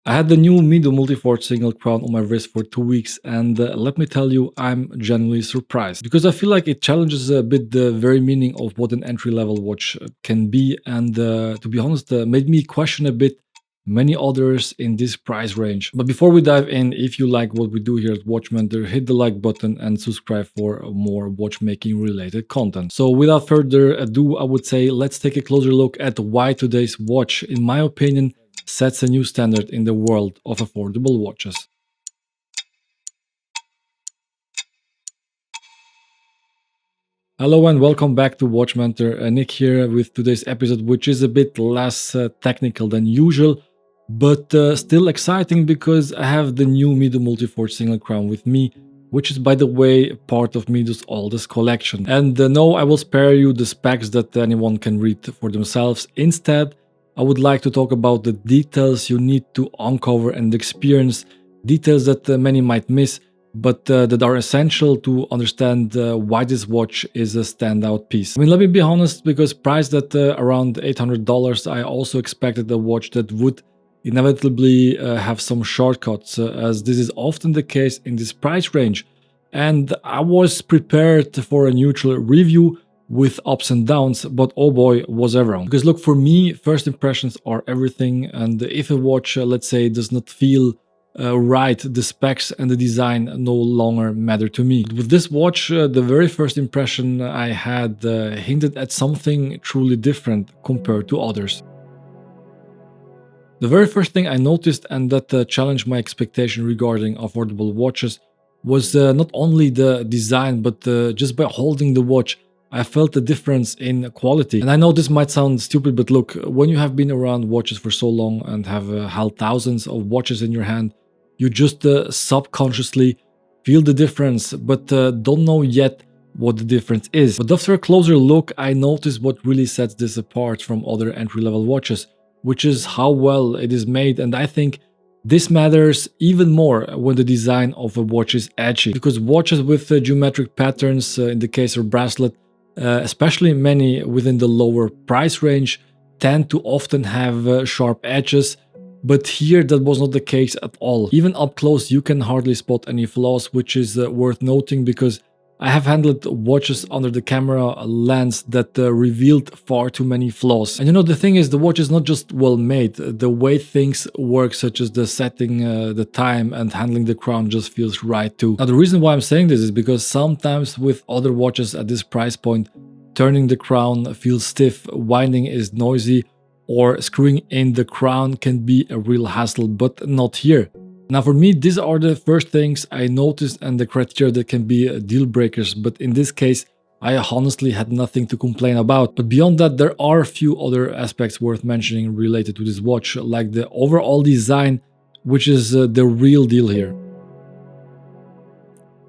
I had the new Mido Multifort Single Crown on my wrist for 2 weeks, and let me tell you, I'm genuinely surprised because I feel like it challenges a bit the very meaning of what an entry-level watch can be, and to be honest, made me question a bit many others in this price range. But before we dive in, if you like what we do here at Watchmaker, hit the like button and subscribe for more watchmaking related content. So without further ado, I would say let's take a closer look at why today's watch, in my opinion, sets a new standard in the world of affordable watches. Hello and welcome back to Watchmaker. Nick here with today's episode, which is a bit less technical than usual, but still exciting because I have the new Mido Multifort Single Crown with me, which is, by the way, part of Mido's oldest collection. And no, I will spare you the specs that anyone can read for themselves. Instead, I would like to talk about the details you need to uncover and experience, details that many might miss, but that are essential to understand why this watch is a standout piece. I mean, let me be honest, because priced at around $800, I also expected a watch that would inevitably have some shortcuts, as this is often the case in this price range. And I was prepared for a neutral review with ups and downs, but oh boy, was I wrong. Because look, for me, first impressions are everything, and if a watch, let's say, does not feel right, the specs and the design no longer matter to me. With this watch, the very first impression I had hinted at something truly different compared to others. The very first thing I noticed, and that challenged my expectation regarding affordable watches, was not only the design, but just by holding the watch, I felt a difference in quality. And I know this might sound stupid, but look, when you have been around watches for so long and have held thousands of watches in your hand, you just subconsciously feel the difference, but don't know yet what the difference is. But after a closer look, I noticed what really sets this apart from other entry-level watches, which is how well it is made. And I think this matters even more when the design of a watch is edgy, because watches with geometric patterns in the case or bracelet, especially many within the lower price range, tend to often have sharp edges, but here that was not the case at all. Even up close you can hardly spot any flaws, which is worth noting because I have handled watches under the camera lens that revealed far too many flaws. And you know, the thing is, the watch is not just well made, the way things work, such as the setting, the time and handling the crown, just feels right too. Now the reason why I'm saying this is because sometimes with other watches at this price point, turning the crown feels stiff, winding is noisy, or screwing in the crown can be a real hassle, but not here. Now for me, these are the first things I noticed and the criteria that can be deal breakers, but in this case I honestly had nothing to complain about. But beyond that, there are a few other aspects worth mentioning related to this watch, like the overall design, which is the real deal here.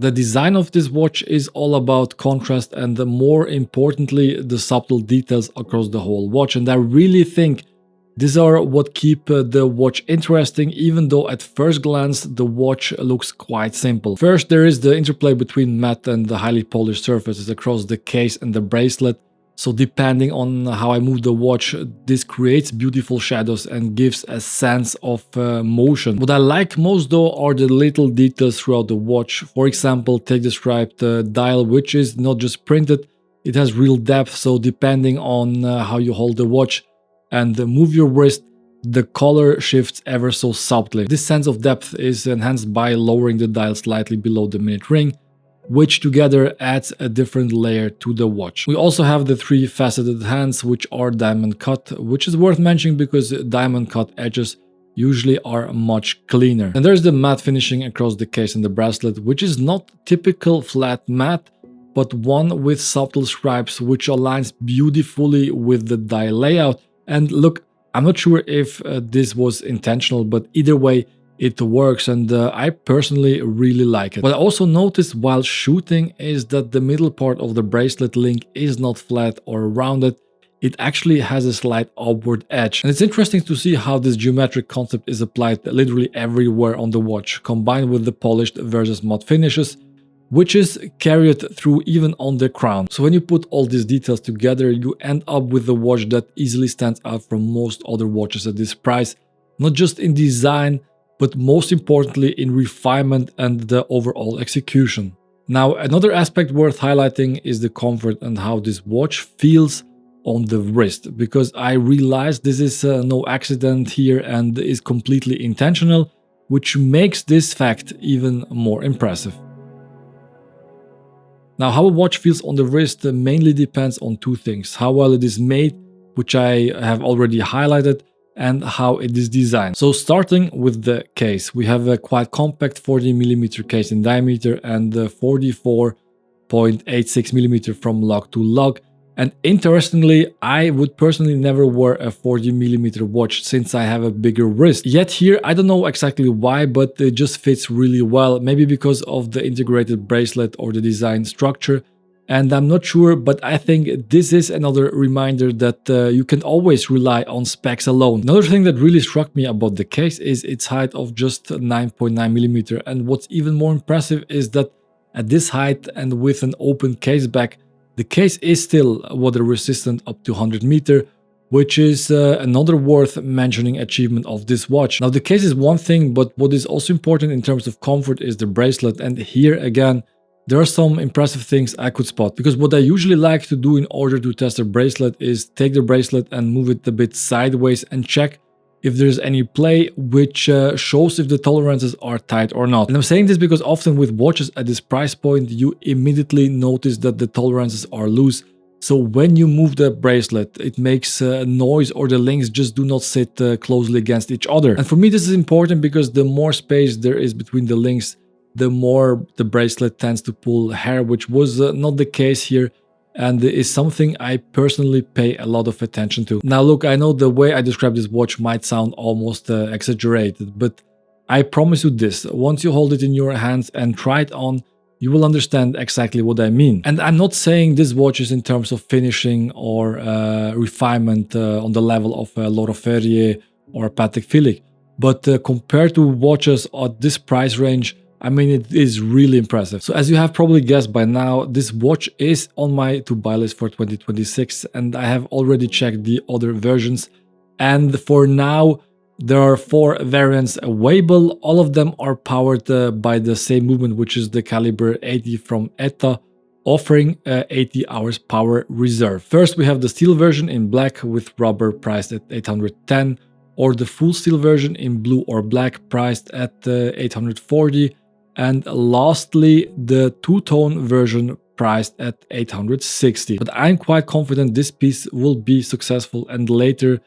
The design of this watch is all about contrast and more importantly the subtle details across the whole watch, and I really think these are what keep the watch interesting, even though at first glance the watch looks quite simple. First, there is the interplay between matte and the highly polished surfaces across the case and the bracelet. So depending on how I move the watch, this creates beautiful shadows and gives a sense of motion. What I like most though are the little details throughout the watch. For example, take the striped dial, which is not just printed, it has real depth, so depending on how you hold the watch and move your wrist, the color shifts ever so subtly. This sense of depth is enhanced by lowering the dial slightly below the minute ring, which together adds a different layer to the watch. We also have the three faceted hands, which are diamond cut, which is worth mentioning because diamond cut edges usually are much cleaner. And there's the matte finishing across the case and the bracelet, which is not typical flat matte, but one with subtle stripes, which aligns beautifully with the dial layout. And look, I'm not sure if this was intentional, but either way, it works, and I personally really like it. What I also noticed while shooting is that the middle part of the bracelet link is not flat or rounded, it actually has a slight upward edge. And it's interesting to see how this geometric concept is applied literally everywhere on the watch, combined with the polished versus matte finishes, which is carried through even on the crown. So when you put all these details together, you end up with a watch that easily stands out from most other watches at this price, not just in design, but most importantly in refinement and the overall execution. Now, another aspect worth highlighting is the comfort and how this watch feels on the wrist, because I realize this is no accident here and is completely intentional, which makes this fact even more impressive. Now, how a watch feels on the wrist mainly depends on two things: how well it is made, which I have already highlighted, and how it is designed. So starting with the case, we have a quite compact 40mm case in diameter and 44.86mm from Lug To Lug. And interestingly, I would personally never wear a 40mm watch since I have a bigger wrist. Yet here, I don't know exactly why, but it just fits really well. Maybe because of the integrated bracelet or the design structure. And I'm not sure, but I think this is another reminder that you can always rely on specs alone. Another thing that really struck me about the case is its height of just 9.9mm. And what's even more impressive is that at this height and with an open case back, the case is still water resistant up to 100 meters, which is another worth mentioning achievement of this watch. Now, the case is one thing, but what is also important in terms of comfort is the bracelet. And here again, there are some impressive things I could spot, because what I usually like to do in order to test a bracelet is take the bracelet and move it a bit sideways and check if there's any play, which shows if the tolerances are tight or not. And I'm saying this because often with watches at this price point, you immediately notice that the tolerances are loose. So when you move the bracelet, it makes noise or the links just do not sit closely against each other. And for me, this is important because the more space there is between the links, the more the bracelet tends to pull hair, which was not the case here, and is something I personally pay a lot of attention to. Now look, I know the way I describe this watch might sound almost exaggerated, but I promise you this: once you hold it in your hands and try it on, you will understand exactly what I mean. And I'm not saying this watch is in terms of finishing or refinement on the level of Laura Ferrier or Patek Philippe, but compared to watches at this price range, I mean, it is really impressive. So as you have probably guessed by now, this watch is on my to-buy list for 2026, and I have already checked the other versions. And for now, there are 4 variants available. All of them are powered by the same movement, which is the Calibre 80 from ETA, offering 80 hours power reserve. First, we have the steel version in black with rubber priced at 810, or the full steel version in blue or black priced at 840. And lastly, the two-tone version priced at 860. But I'm quite confident this piece will be successful and later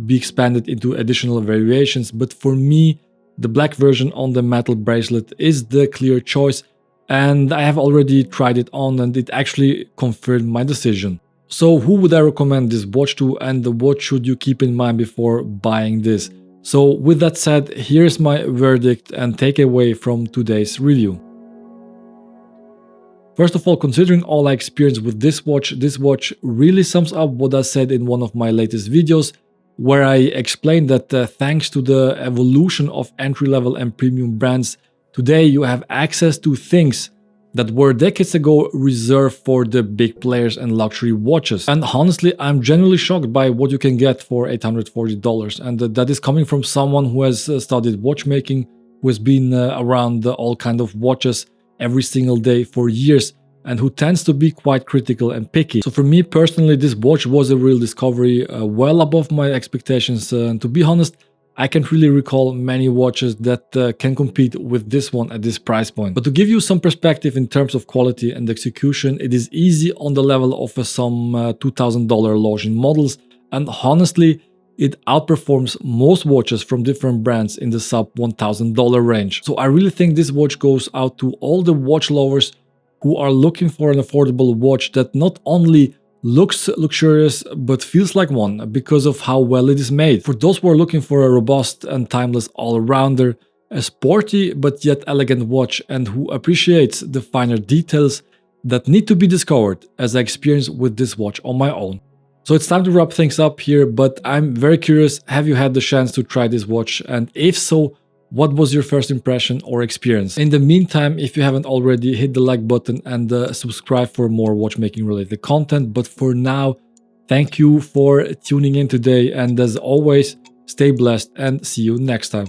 be expanded into additional variations. But for me, the black version on the metal bracelet is the clear choice, and I have already tried it on and it actually confirmed my decision. So who would I recommend this watch to, and what should you keep in mind before buying this? So with that said, here's my verdict and takeaway from today's review. First of all, considering all I experienced with this watch really sums up what I said in one of my latest videos, where I explained that thanks to the evolution of entry-level and premium brands, today you have access to things that were decades ago reserved for the big players and luxury watches. And honestly, I'm genuinely shocked by what you can get for $840. And that is coming from someone who has studied watchmaking, who has been around all kinds of watches every single day for years, and who tends to be quite critical and picky. So for me personally, this watch was a real discovery, well above my expectations. And to be honest, I can't really recall many watches that can compete with this one at this price point. But to give you some perspective in terms of quality and execution, it is easy on the level of some $2,000 Longines models, and honestly, it outperforms most watches from different brands in the sub $1,000 range. So I really think this watch goes out to all the watch lovers who are looking for an affordable watch that not only looks luxurious but feels like one because of how well it is made. For those who are looking for a robust and timeless all-rounder, a sporty but yet elegant watch, and who appreciates the finer details that need to be discovered, as I experienced with this watch on my own. So it's time to wrap things up here, but I'm very curious, have you had the chance to try this watch? And if so, what was your first impression or experience? In the meantime, if you haven't already, hit the like button and subscribe for more watchmaking related content. But for now, thank you for tuning in today, and as always, Stay blessed and see you next time.